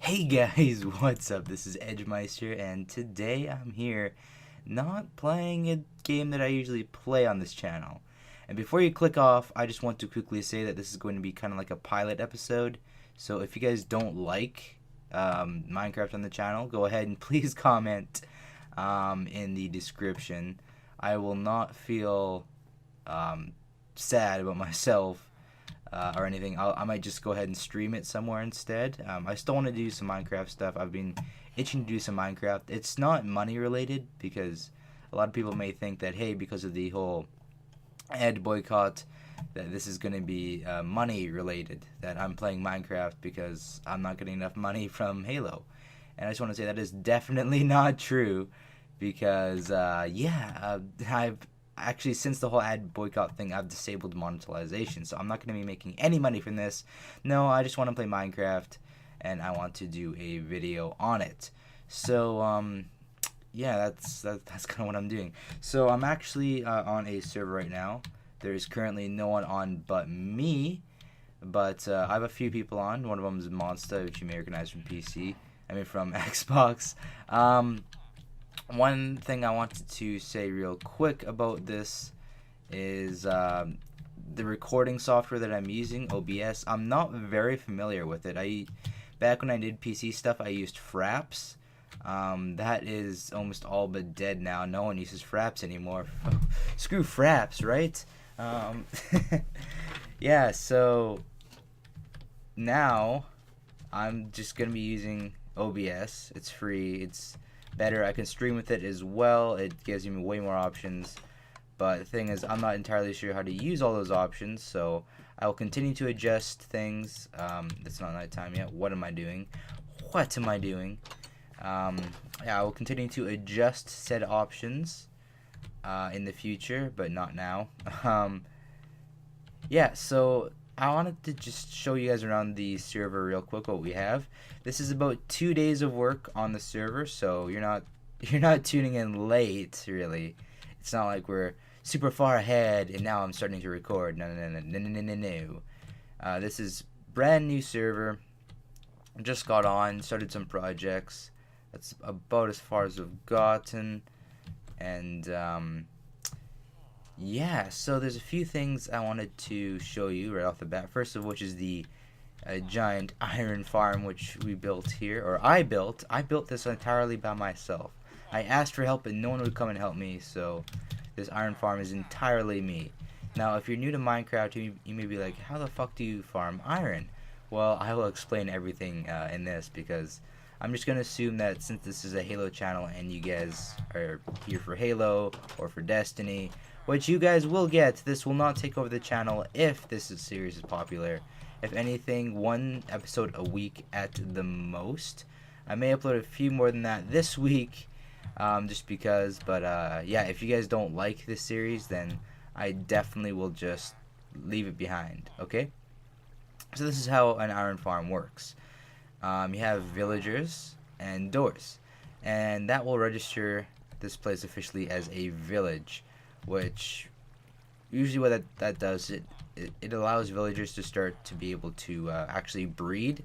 Hey guys, what's up? This is Edgemeister, and today I'm here not playing a game that I usually play on this channel. And before you click off, I just want to quickly say that this is going to be kind of like a pilot episode. So if you guys don't like Minecraft on the channel, go ahead and please comment in the description. I will not feel sad about myself or anything. I might just go ahead and stream it somewhere instead. I still want to do some Minecraft stuff. I've been itching to do some Minecraft. It's not money related because a lot of people may think that, hey, because of the whole ad boycott, that this is going to be money related, that I'm playing Minecraft because I'm not getting enough money from Halo. And I just want to say that is definitely not true because, I've actually, since the whole ad boycott thing, I've disabled monetization, so I'm not going to be making any money from this. No, I just want to play Minecraft, and I want to do a video on it. So, yeah, that's kind of what I'm doing. So I'm actually on a server right now. There's currently no one on but me, but I have a few people on. One of them is Monster, which you may recognize from from Xbox. One thing I wanted to say real quick about this is the recording software that I'm using, OBS. I'm not very familiar with it. Back when I did PC stuff, I used Fraps. That is almost all but dead now. No one uses Fraps anymore. Screw Fraps, right? Yeah, so now I'm just gonna be using OBS. It's free. It's better. I can stream with it as well. It gives me way more options. But the thing is, I'm not entirely sure how to use all those options, so I will continue to adjust things. It's not nighttime yet. What am I doing? What am I doing? Yeah, I will continue to adjust said options in the future, but not now. Yeah, so I wanted to just show you guys around the server real quick what we have. This is about 2 days of work on the server, so you're not tuning in late, really. It's not like we're super far ahead and now I'm starting to record. No. This is brand new server. Just got on, started some projects. That's about as far as we've gotten, and yeah, so there's a few things I wanted to show you right off the bat. First of which is the giant iron farm which we built here, or I built. I built this entirely by myself. I asked for help and no one would come and help me, so this iron farm is entirely me. Now, if you're new to Minecraft, you may be like, how the fuck do you farm iron? Well, I will explain everything in this because I'm just going to assume that since this is a Halo channel and you guys are here for Halo or for Destiny, which you guys will get, this will not take over the channel if this series is popular. If anything, one episode a week at the most. I may upload a few more than that this week, just because, but yeah, if you guys don't like this series, then I definitely will just leave it behind, okay? So this is how an iron farm works. You have villagers and doors, and that will register this place officially as a village, which usually what that does, it allows villagers to start to be able to actually breed.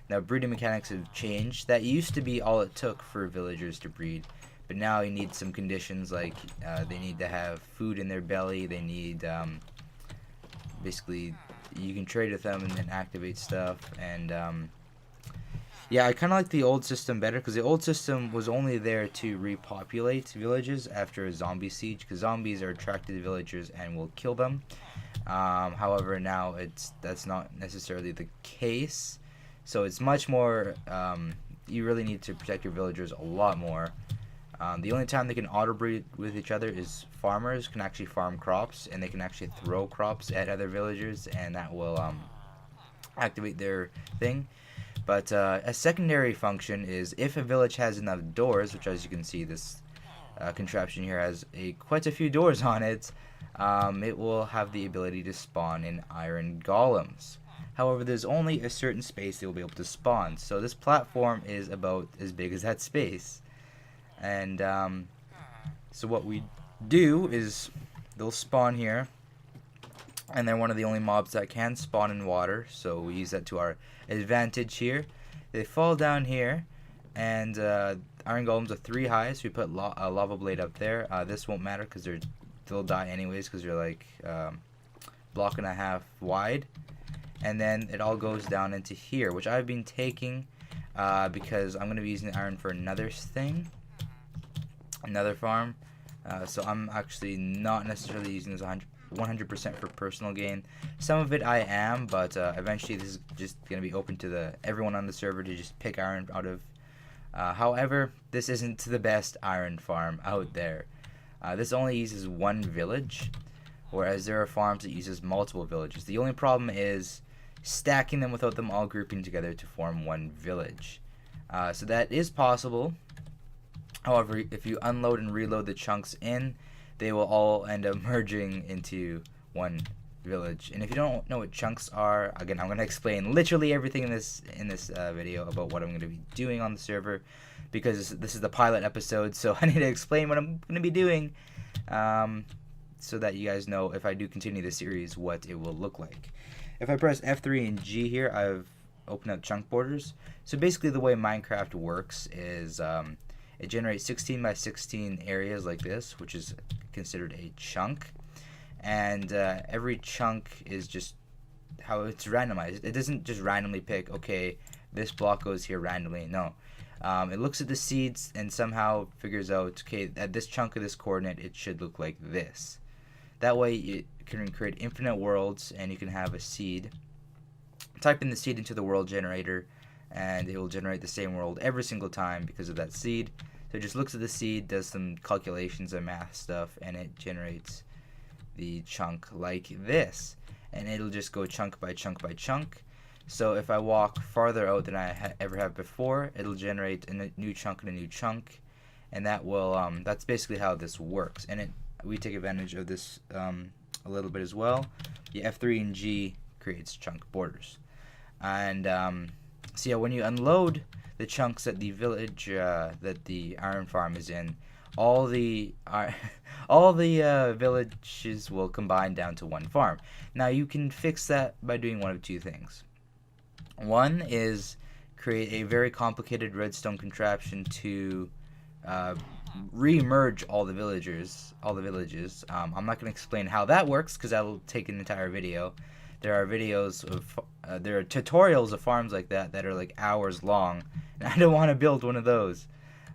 Now, breeding mechanics have changed. That used to be all it took for villagers to breed, but now you need some conditions like they need to have food in their belly. They need basically, you can trade with them and then activate stuff. And yeah, I kind of like the old system better because the old system was only there to repopulate villages after a zombie siege, because zombies are attracted to villagers and will kill them. However, now that's not necessarily the case, so it's much more. You really need to protect your villagers a lot more. The only time they can auto breed with each other is farmers can actually farm crops, and they can actually throw crops at other villagers, and that will activate their thing. But a secondary function is if a village has enough doors, which, as you can see, this contraption here has quite a few doors on it, it will have the ability to spawn in iron golems. However, there's only a certain space they will be able to spawn, so this platform is about as big as that space. And so what we do is they'll spawn here, and they're one of the only mobs that can spawn in water, so we use that to our advantage here. They fall down here, and iron golems are 3 high, so we put a lava blade up there. This won't matter because they'll die anyways because they're like block and a half wide. And then it all goes down into here, which I've been taking because I'm going to be using the iron for another thing, another farm. So I'm actually not necessarily using this 100% for personal gain. Some of it I am, but eventually this is just going to be open to everyone on the server to just pick iron out of. However, this isn't the best iron farm out there. This only uses 1 village, whereas there are farms that uses multiple villages. The only problem is stacking them without them all grouping together to form 1 village. So that is possible. However, if you unload and reload the chunks in, they will all end up merging into 1 village. And if you don't know what chunks are, again, I'm going to explain literally everything in this video about what I'm going to be doing on the server, because this is the pilot episode, so I need to explain what I'm going to be doing, so that you guys know if I do continue the series what it will look like. If I press F3 and G here, I've opened up chunk borders. So basically the way Minecraft works is it generates 16 by 16 areas like this, which is considered a chunk. And every chunk is just how it's randomized. It doesn't just randomly pick, okay, this block goes here randomly. No. It looks at the seeds and somehow figures out, okay, at this chunk of this coordinate, it should look like this. That way it can create infinite worlds, and you can have a seed. Type in the seed into the world generator, and it will generate the same world every single time because of that seed. So it just looks at the seed, does some calculations and math stuff, and it generates the chunk like this. And it'll just go chunk by chunk by chunk. So if I walk farther out than I ever have before, it'll generate a new chunk and a new chunk, and that will that's basically how this works. And we take advantage of this a little bit as well. The F3 and G creates chunk borders. And so yeah, when you unload the chunks at the village that the iron farm is in, all the villages will combine down to 1 farm. Now you can fix that by doing one of 2 things. One is create a very complicated redstone contraption to re-merge all the villages. I'm not going to explain how that works because that will take an entire video. There are videos of there are tutorials of farms like that are like hours long, and I don't want to build one of those.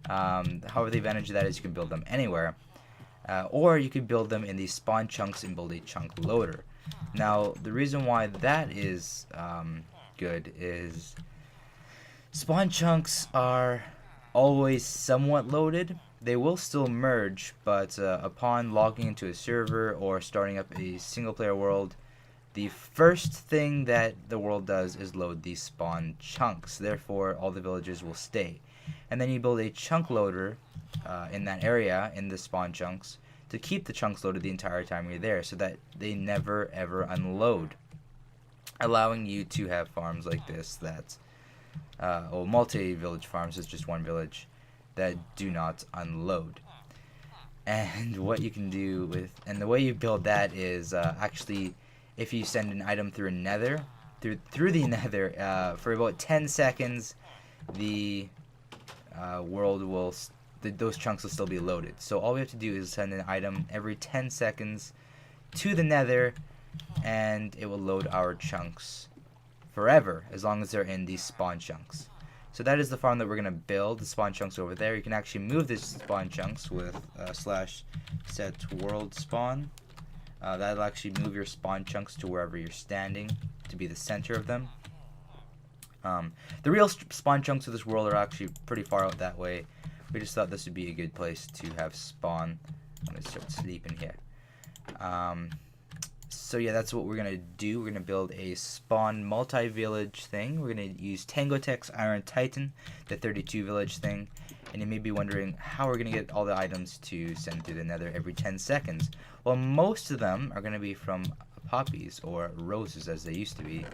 However, the advantage of that is you can build them anywhere, or you can build them in these spawn chunks and build a chunk loader. Now, the reason why that is good is spawn chunks are always somewhat loaded. They will still merge, but upon logging into a server or starting up a single player world, the first thing that the world does is load these spawn chunks. Therefore, all the villages will stay. And then you build a chunk loader in that area, in the spawn chunks, to keep the chunks loaded the entire time you're there, so that they never ever unload, allowing you to have farms like this that, multi-village farms is just 1 village, that do not unload. And what you can do and the way you build that is actually, if you send an item through the nether, for about 10 seconds, the world will, those chunks will still be loaded. So all we have to do is send an item every 10 seconds to the nether, and it will load our chunks forever, as long as they're in these spawn chunks. So that is the farm that we're going to build. The spawn chunks over there. You can actually move the spawn chunks with /set world spawn. That'll actually move your spawn chunks to wherever you're standing to be the center of them. The real spawn chunks of this world are actually pretty far out that way. We just thought this would be a good place to have spawn. I'm going to start sleeping here. So yeah, that's what we're going to do. We're going to build a spawn multi-village thing. We're going to use Tangotech's Iron Titan, the 32 village thing. And you may be wondering how we're going to get all the items to send through the nether every 10 seconds. Well, most of them are going to be from poppies, or roses as they used to be,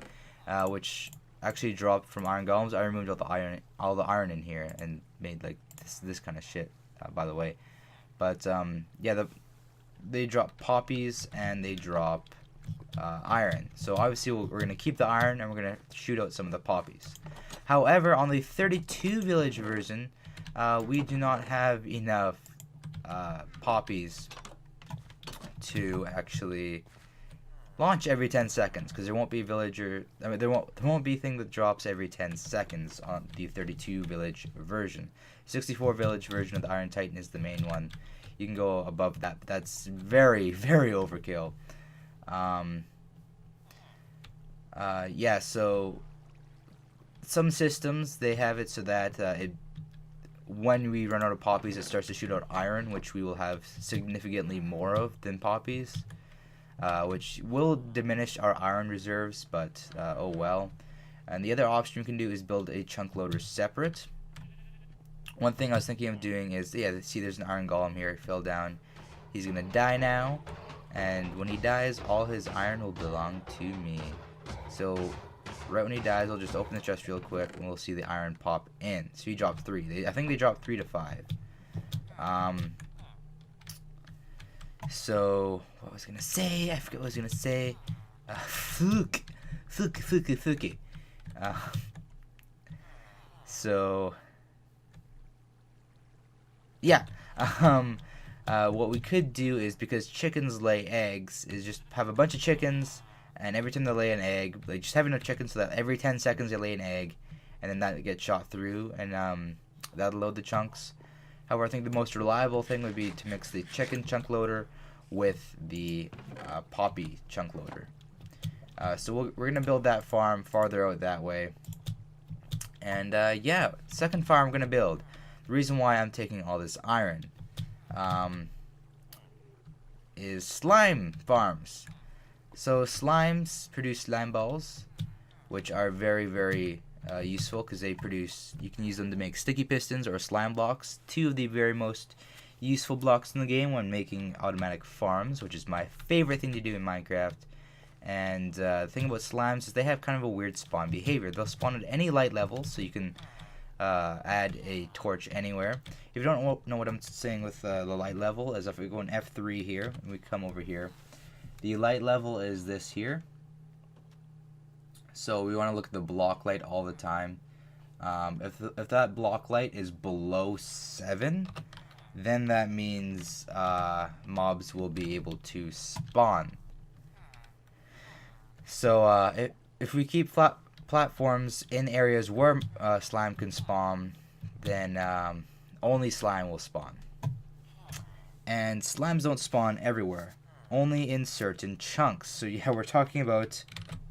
which actually dropped from iron golems. I removed all the iron in here and made like this kind of shit, by the way. But yeah, they drop poppies and they drop iron. So obviously we're going to keep the iron and we're going to shoot out some of the poppies. However, on the 32 village version, we do not have enough poppies to actually launch every 10 seconds, because there won't be there won't be thing that drops every 10 seconds on the 32 village version. 64 village version of the Iron Titan is the main one. You can go above that, but that's very, very overkill. Yeah, so some systems, they have it so that when we run out of poppies, it starts to shoot out iron, which we will have significantly more of than poppies, which will diminish our iron reserves, but oh well. And the other option you can do is build a chunk loader separate. One thing I was thinking of doing is, yeah, see, there's an iron golem here. He fell down. He's gonna die now, and when he dies, all his iron will belong to me. So right when he dies, I'll just open the chest real quick, and we'll see the iron pop in. So he dropped 3. I think they dropped 3 to 5. So what was I gonna say? I forget what I was gonna say. Fuki. So yeah. What we could do is, because chickens lay eggs, is just have a bunch of chickens, and every time they lay an egg, they just have enough chickens so that every 10 seconds they lay an egg, and then that gets shot through, and that'll load the chunks. However, I think the most reliable thing would be to mix the chicken chunk loader with the poppy chunk loader. So we're gonna build that farm farther out that way. And yeah, second farm I'm gonna build. The reason why I'm taking all this iron is slime farms. So slimes produce slime balls, which are very, very useful, because they produce, you can use them to make sticky pistons or slime blocks, 2 of the very most useful blocks in the game when making automatic farms, which is my favorite thing to do in Minecraft. And the thing about slimes is they have kind of a weird spawn behavior. They'll spawn at any light level, so you can add a torch anywhere. If you don't know what I'm saying with the light level, is if we go in F3 here, and we come over here, the light level is this here. So we want to look at the block light all the time. If that block light is below 7, then that means mobs will be able to spawn. So if we keep platforms in areas where slime can spawn, then only slime will spawn. And slimes don't spawn everywhere, only in certain chunks. So yeah, we're talking about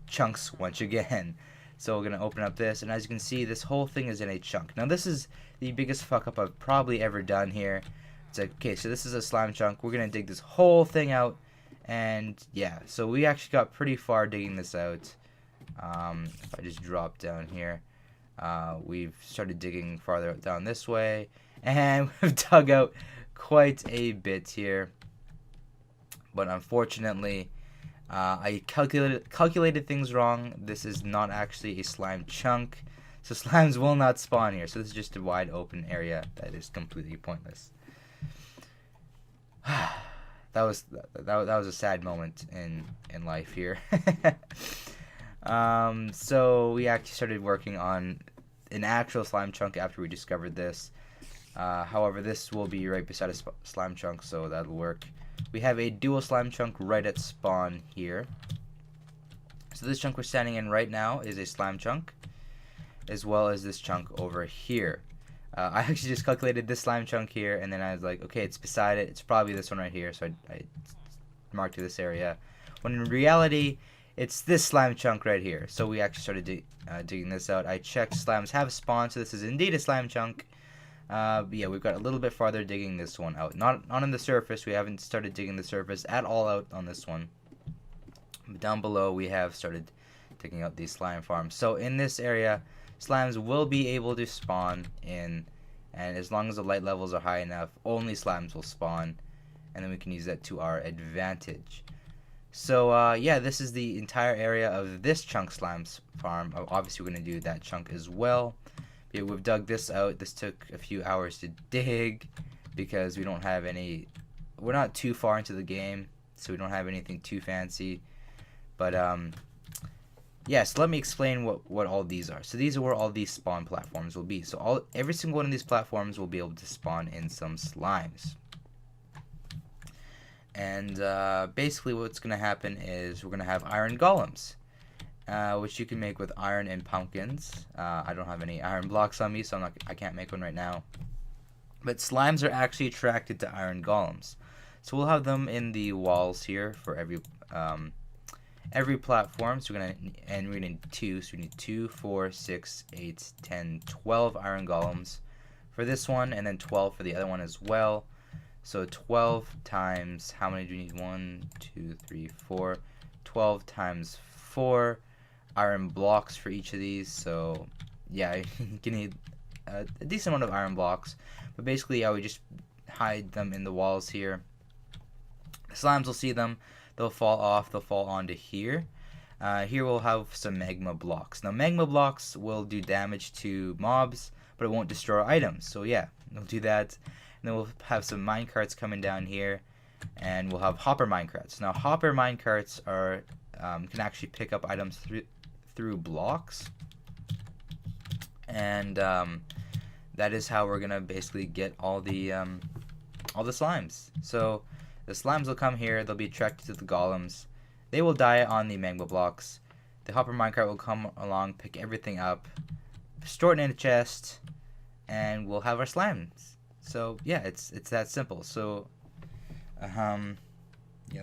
chunks once again. So we're gonna open up this, and as you can see, this whole thing is in a chunk. Now this is the biggest fuck up I've probably ever done here. It's like, okay, so this is a slime chunk. We're gonna dig this whole thing out, and yeah, so we actually got pretty far digging this out. If I just drop down here, we've started digging farther down this way, and we've dug out quite a bit here. But unfortunately, I calculated things wrong. This is not actually a slime chunk, so slimes will not spawn here. So this is just a wide open area that is completely pointless. That was a sad moment in life here. So we actually started working on an actual slime chunk after we discovered this. However, this will be right beside a slime chunk, so that'll work. We have a dual slime chunk right at spawn here. So this chunk we're standing in right now is a slime chunk, as well as this chunk over here. I actually just calculated this slime chunk here, and then I was like, okay, it's beside it. It's probably this one right here, so I marked to this area. When in reality, it's this slime chunk right here. So we actually started digging this out. I checked slimes have spawned, so this is indeed a slime chunk. But yeah, we've got a little bit farther digging this one out. Not on the surface. We haven't started digging the surface at all out on this one. But down below, we have started digging out these slime farms. So in this area, slimes will be able to spawn in, and as long as the light levels are high enough, only slimes will spawn, and then we can use that to our advantage. So yeah, this is the entire area of this chunk slimes farm. Obviously, we're going to do that chunk as well. Yeah, we've dug this out. This took a few hours to dig because we don't have any. We're not too far into the game, so we don't have anything too fancy. But yeah, so let me explain what all these are. So these are where all these spawn platforms will be. So every single one of these platforms will be able to spawn in some slimes. And basically what's going to happen is we're going to have iron golems, which you can make with iron and pumpkins. I don't have any iron blocks on me, so I can't make one right now. But slimes are actually attracted to iron golems. So we'll have them in the walls here for every platform. So we're gonna need 2. So we need 2, 4, 6, 8, 10, 12 iron golems for this one, and then 12 for the other one as well. So 12 times, how many do we need? 1, 2, 3, 4. 12 times 4 iron blocks for each of these. So yeah, you can need a decent amount of iron blocks. But basically, I would just hide them in the walls here. The slimes will see them. They'll fall off. They'll fall onto here. Here we'll have some magma blocks. Now, magma blocks will do damage to mobs, but it won't destroy items. So yeah, we'll do that. And then we'll have some minecarts coming down here, and we'll have hopper minecarts. Now, hopper minecarts are can actually pick up items through blocks, and that is how we're gonna basically get all the slimes. So the slimes will come here. They'll be attracted to the golems. They will die on the magma blocks. The hopper minecart will come along, pick everything up, store it in a chest, and we'll have our slimes. So yeah, it's that simple. So yeah,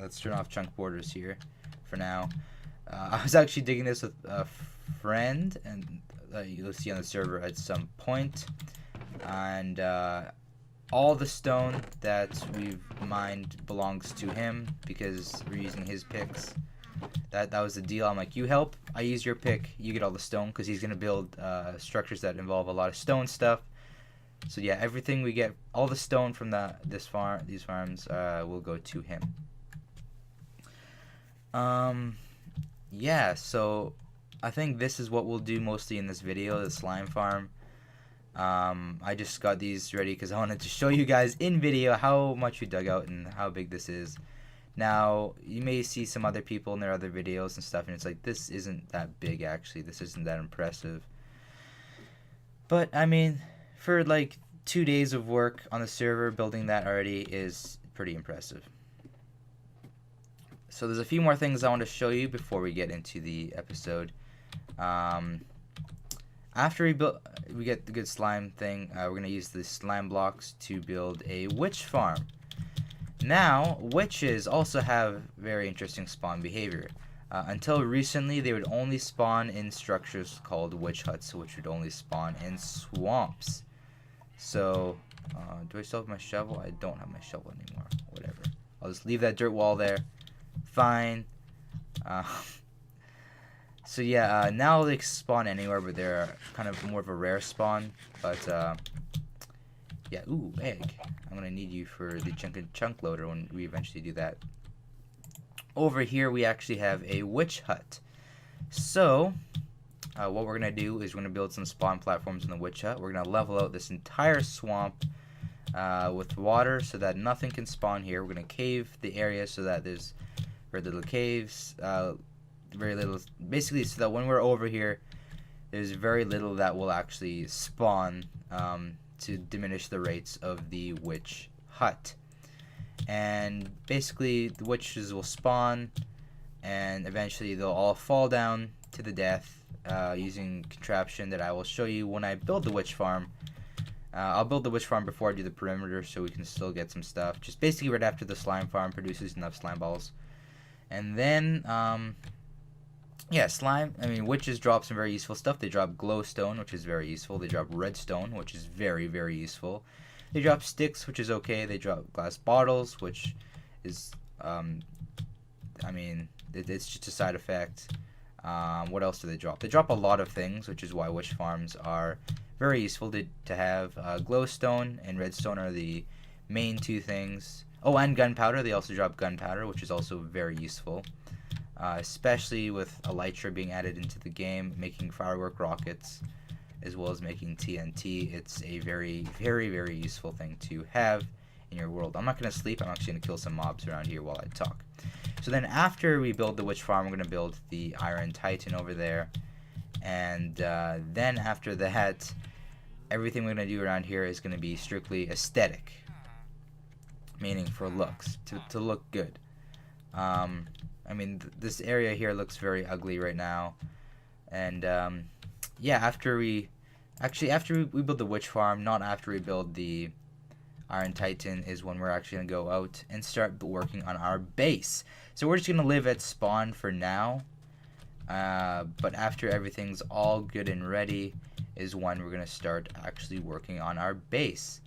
let's turn off chunk borders here for now. I was actually digging this with a friend, and you'll see on the server at some point. And all the stone that we've mined belongs to him because we're using his picks. That was the deal. I'm like, you help, I use your pick, you get all the stone, because he's gonna build structures that involve a lot of stone stuff. So yeah, everything we get, all the stone from these farms will go to him. Yeah, so I think this is what we'll do mostly in this video, the slime farm. I just got these ready because I wanted to show you guys in video how much we dug out and how big this is. Now, you may see some other people in their other videos and stuff, and it's like, this isn't that big actually, this isn't that impressive. But, I mean, for like 2 days of work on the server, building that already is pretty impressive. So there's a few more things I want to show you before we get into the episode. After we get the good slime thing, we're going to use the slime blocks to build a witch farm. Now, witches also have very interesting spawn behavior. Until recently, they would only spawn in structures called witch huts, which would only spawn in swamps. So, do I still have my shovel? I don't have my shovel anymore. Whatever. I'll just leave that dirt wall there. Fine. So yeah, now they spawn anywhere, but they're kind of more of a rare spawn. But yeah, ooh, egg. I'm gonna need you for the chunk loader when we eventually do that. Over here, we actually have a witch hut. So what we're gonna do is we're gonna build some spawn platforms in the witch hut. We're gonna level out this entire swamp with water so that nothing can spawn here. We're gonna cave the area so that there's very little caves. Very little, basically, so that when we're over here, there's very little that will actually spawn to diminish the rates of the witch hut. And basically, the witches will spawn, and eventually they'll all fall down to the death using contraption that I will show you when I build the witch farm. I'll build the witch farm before I do the perimeter so we can still get some stuff. Just basically right after the slime farm produces enough slime balls. And then, yeah, witches drop some very useful stuff. They drop glowstone, which is very useful. They drop redstone, which is very, very useful. They drop sticks, which is okay. They drop glass bottles, which is, it's just a side effect. What else do they drop? They drop a lot of things, which is why witch farms are very useful to have. Glowstone and redstone are the main 2 things. Oh, and gunpowder. They also drop gunpowder, which is also very useful. Especially with elytra being added into the game, making firework rockets, as well as making TNT. It's a very, very, very useful thing to have in your world. I'm not going to sleep. I'm actually going to kill some mobs around here while I talk. So then after we build the witch farm, we're going to build the Iron Titan over there. And then after that, everything we're going to do around here is going to be strictly aesthetic. Meaning for looks, to look good. I mean, this area here looks very ugly right now. And yeah, after we build the witch farm, not after we build the Iron Titan, is when we're actually going to go out and start working on our base. So we're just going to live at spawn for now. But after everything's all good and ready is when we're going to start actually working on our base.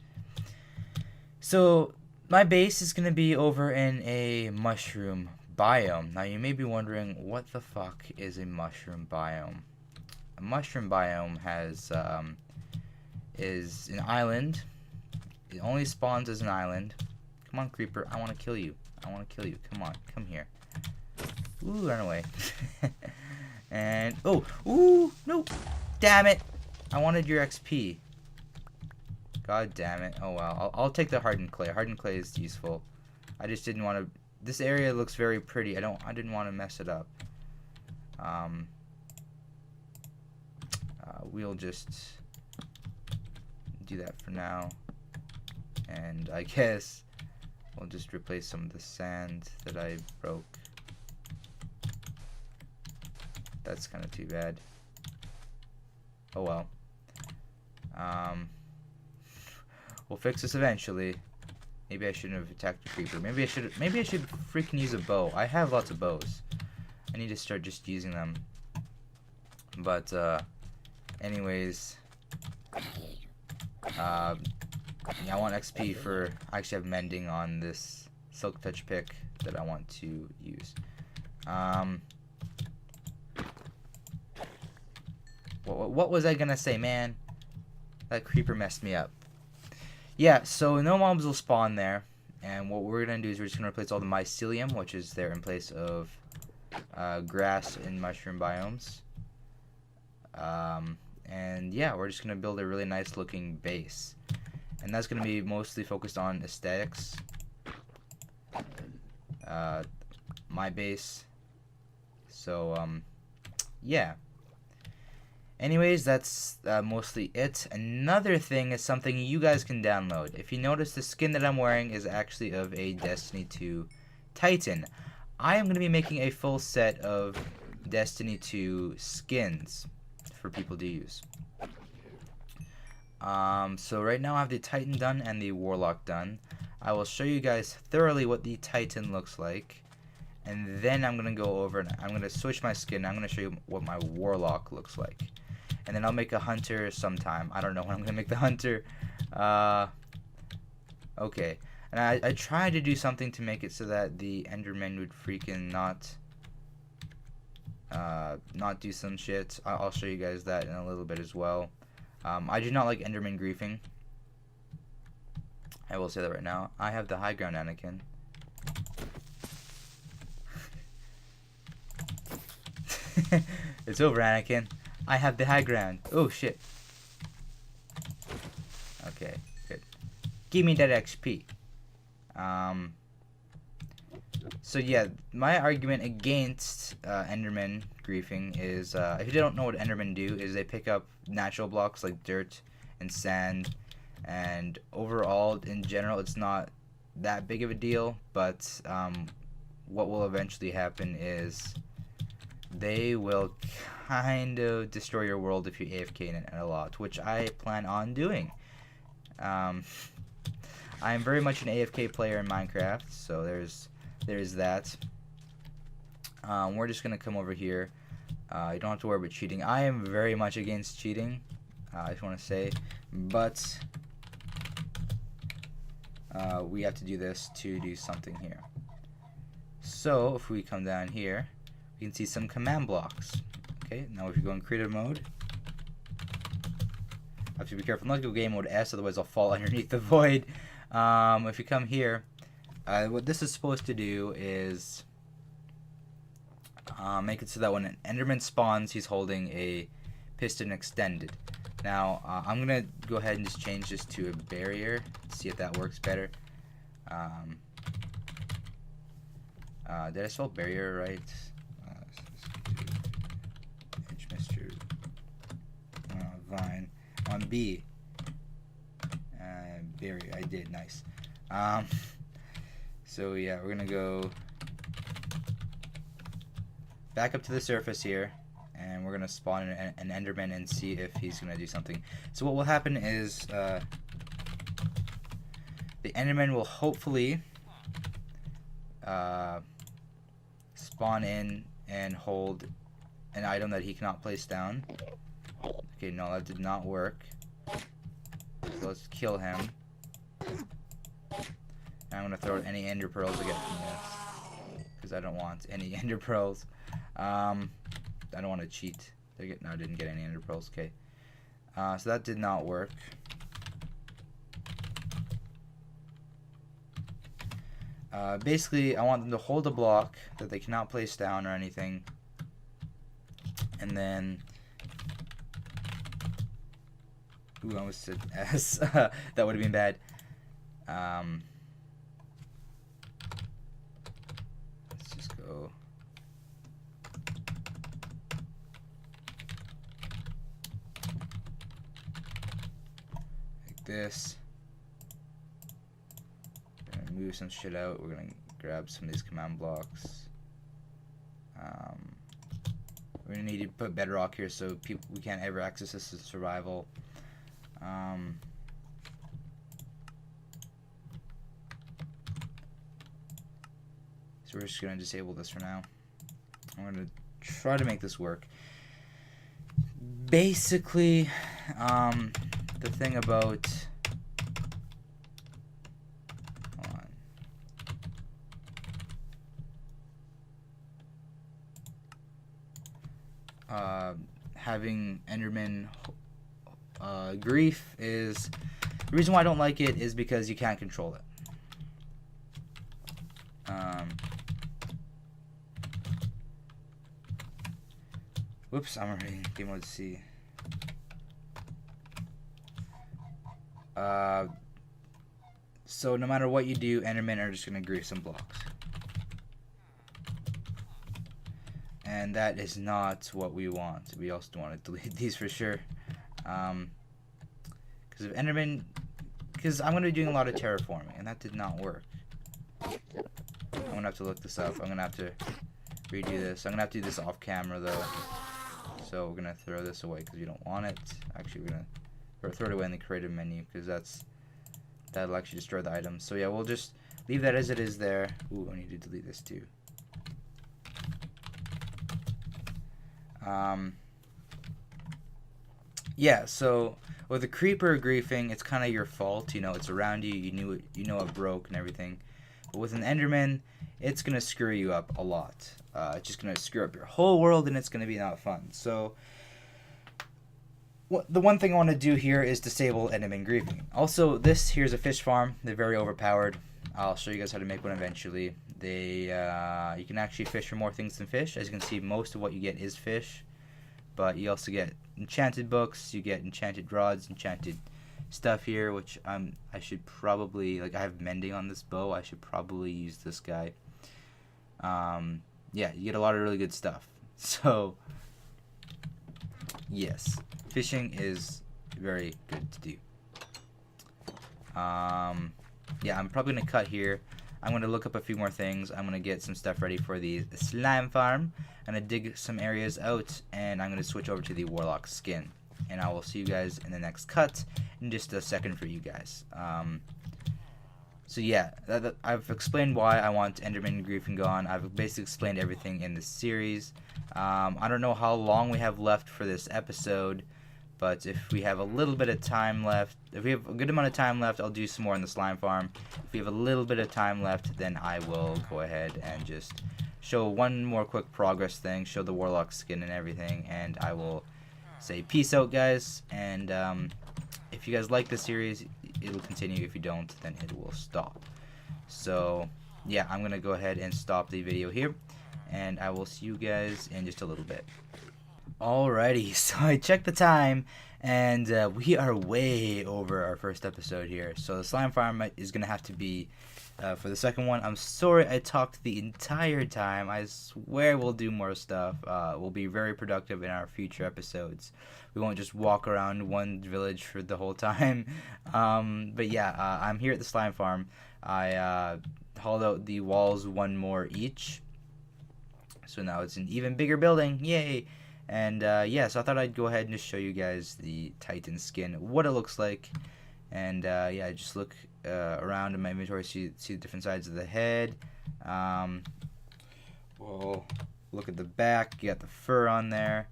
So my base is going to be over in a mushroom biome. Now you may be wondering, what the fuck is a mushroom biome? A mushroom biome is an island. It only spawns as an island. Come on, creeper, I want to kill you. I want to kill you. Come on, come here. Ooh, run away. And ooh, no, damn it! I wanted your XP. God damn it. Oh well, I'll take the hardened clay. Hardened clay is useful. I just didn't want to. This area looks very pretty. I didn't want to mess it up. We'll just do that for now. And I guess we'll just replace some of the sand that I broke. That's kind of too bad. Oh well. We'll fix this eventually. Maybe I shouldn't have attacked the creeper. Maybe I should freaking use a bow. I have lots of bows. I need to start just using them. But anyways, yeah, I want XP for. I actually have mending on this silk touch pick that I want to use. What was I gonna say, man? That creeper messed me up. Yeah, so no mobs will spawn there, and what we're gonna do is we're just gonna replace all the mycelium, which is there in place of grass and mushroom biomes. And yeah, we're just gonna build a really nice looking base, and that's gonna be mostly focused on aesthetics. My base. So yeah. Anyways, that's mostly it. Another thing is something you guys can download. If you notice, the skin that I'm wearing is actually of a Destiny 2 Titan. I am going to be making a full set of Destiny 2 skins for people to use. So right now I have the Titan done and the Warlock done. I will show you guys thoroughly what the Titan looks like. And then I'm going to go over and I'm going to switch my skin. I'm going to show you what my Warlock looks like. And then I'll make a hunter sometime. I don't know when I'm going to make the hunter. Okay. And I tried to do something to make it so that the Enderman would freaking not do some shit. I'll show you guys that in a little bit as well. I do not like Enderman griefing. I will say that right now. I have the high ground, Anakin. It's over, Anakin. I have the high ground. Oh shit. Okay, good. Give me that XP. So yeah, my argument against Enderman griefing is if you don't know what Endermen do, is they pick up natural blocks like dirt and sand, and overall in general it's not that big of a deal, but what will eventually happen is they will kind of destroy your world if you AFK in it a lot, which I plan on doing. I am very much an AFK player in Minecraft, so there's that. We're just gonna come over here. You don't have to worry about cheating. I am very much against cheating. I just want to say, but we have to do this to do something here. So if we come down here, you can see some command blocks. Okay, now if you go in creative mode, I have to be careful not to go game mode S, otherwise I'll fall underneath the void. If you come here, what this is supposed to do is make it so that when an Enderman spawns, he's holding a piston extended. Now, I'm going to go ahead and just change this to a barrier, see if that works better. Did I spell barrier right? Edgemister Vine on B. Barrier, I did, nice. So yeah, we're gonna go back up to the surface here, and we're gonna spawn an Enderman and see if he's gonna do something. So what will happen is the Enderman will hopefully spawn in and hold an item that he cannot place down. Okay, no, that did not work. So let's kill him. And I'm gonna throw any ender pearls again from this, because I don't want any ender pearls. I don't want to cheat. No, I didn't get any ender pearls. Okay, so that did not work. Basically, I want them to hold a block that they cannot place down or anything, and then, ooh, I almost said S. That would have been bad. Let's just go. Like this. We're gonna move some shit out. We're gonna grab some of these command blocks. We're gonna need to put bedrock here so we can't ever access this in survival. So we're just gonna disable this for now. I'm gonna try to make this work. Basically, the thing about having Enderman grief is, the reason why I don't like it is because you can't control it. Whoops, I'm already in game mode C. So no matter what you do, Endermen are just gonna grief some blocks. And that is not what we want. We also want to delete these for sure. Because of Enderman, because I'm going to be doing a lot of terraforming, and that did not work. I'm going to have to look this up. I'm going to have to redo this. I'm going to have to do this off camera though. So we're going to throw this away because we don't want it. Actually, we're going to throw it away in the creative menu because that'll actually destroy the items. So yeah, we'll just leave that as it is there. Ooh, I need to delete this too. Yeah, so with a creeper griefing, it's kind of your fault. You know, it's around you. You know it broke and everything. But with an Enderman, it's gonna screw you up a lot. It's just gonna screw up your whole world, and it's gonna be not fun. So, the one thing I want to do here is disable Enderman griefing. Also, this here's a fish farm. They're very overpowered. I'll show you guys how to make one eventually. You can actually fish for more things than fish. As you can see, most of what you get is fish, but you also get enchanted books, you get enchanted rods, enchanted stuff here, which I should probably, like, I have mending on this bow. I should probably use this guy. Yeah, you get a lot of really good stuff. So yes, fishing is very good to do. Yeah, I'm probably gonna cut here. I'm going to look up a few more things. I'm going to get some stuff ready for the slime farm. I'm going to dig some areas out, and I'm going to switch over to the warlock skin. And I will see you guys in the next cut in just a second for you guys. So yeah, I've explained why I want Enderman griefing gone. I've basically explained everything in this series. I don't know how long we have left for this episode, but if we have a little bit of time left, if we have a good amount of time left, I'll do some more in the slime farm. If we have a little bit of time left, then I will go ahead and just show one more quick progress thing, show the warlock skin and everything, and I will say peace out, guys. And if you guys like the series, it'll continue. If you don't, then it will stop. So yeah, I'm gonna go ahead and stop the video here, and I will see you guys in just a little bit. Alrighty, so I checked the time, and we are way over our first episode here. So the slime farm is gonna have to be for the second one. I'm sorry I talked the entire time. I swear we'll do more stuff. We'll be very productive in our future episodes. We won't just walk around one village for the whole time. But yeah, I'm here at the slime farm. I hauled out the walls one more each. So now it's an even bigger building. Yay! And yeah, so I thought I'd go ahead and just show you guys the Titan skin, what it looks like. And yeah, just look around in my inventory, see the different sides of the head. We'll look at the back, you got the fur on there.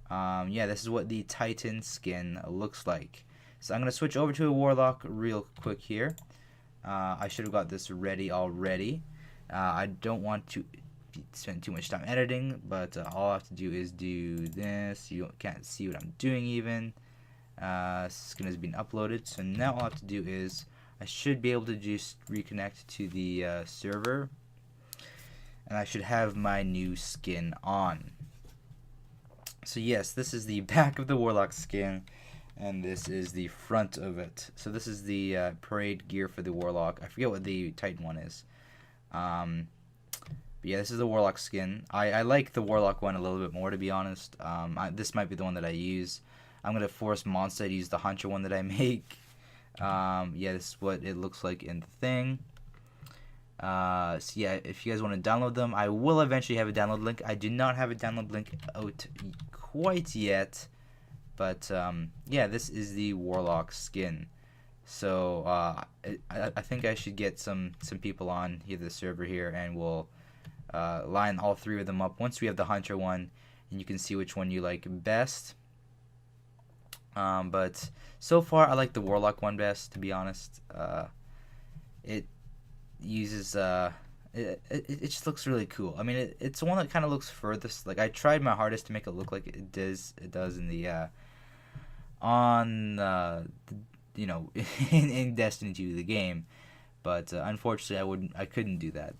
Yeah, this is what the Titan skin looks like. So I'm going to switch over to a Warlock real quick here. I should have got this ready already. I don't want to spend too much time editing, but all I have to do is do this. You can't see what I'm doing even. Skin has been uploaded, so now all I have to do is I should be able to just reconnect to the server, and I should have my new skin on. So yes, this is the back of the Warlock skin, and this is the front of it. So this is the parade gear for the Warlock. I forget what the Titan one is. Yeah, this is the Warlock skin. I like the Warlock one a little bit more, to be honest. This might be the one that I use. I'm going to force Monster to use the Hunter one that I make. Yeah, this is what it looks like in the thing. So yeah, if you guys want to download them, I will eventually have a download link. I do not have a download link out quite yet. But yeah, this is the Warlock skin. So I think I should get some people on here, the server here, and we'll line all three of them up once we have the Hunter one, and you can see which one you like best. But so far I like the Warlock one best, to be honest. It uses it just looks really cool. I mean, it's the one that kind of looks furthest. Like, I tried my hardest to make it look like it does in the you know, in Destiny 2, the game. But unfortunately I couldn't do that.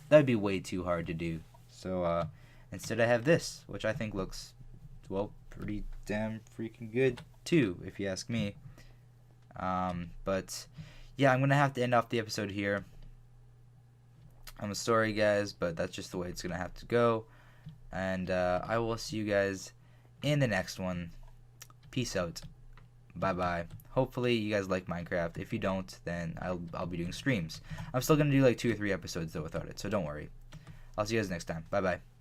That'd be way too hard to do. So instead I have this, which I think looks, well, pretty damn freaking good too, if you ask me. But yeah, I'm gonna have to end off the episode here. I'm sorry guys, but that's just the way it's gonna have to go. And I will see you guys in the next one. Peace out. Bye bye. Hopefully you guys like Minecraft. If you don't, then I'll be doing streams. I'm still gonna do like 2 or 3 episodes though without it, so don't worry. I'll see you guys next time. Bye bye.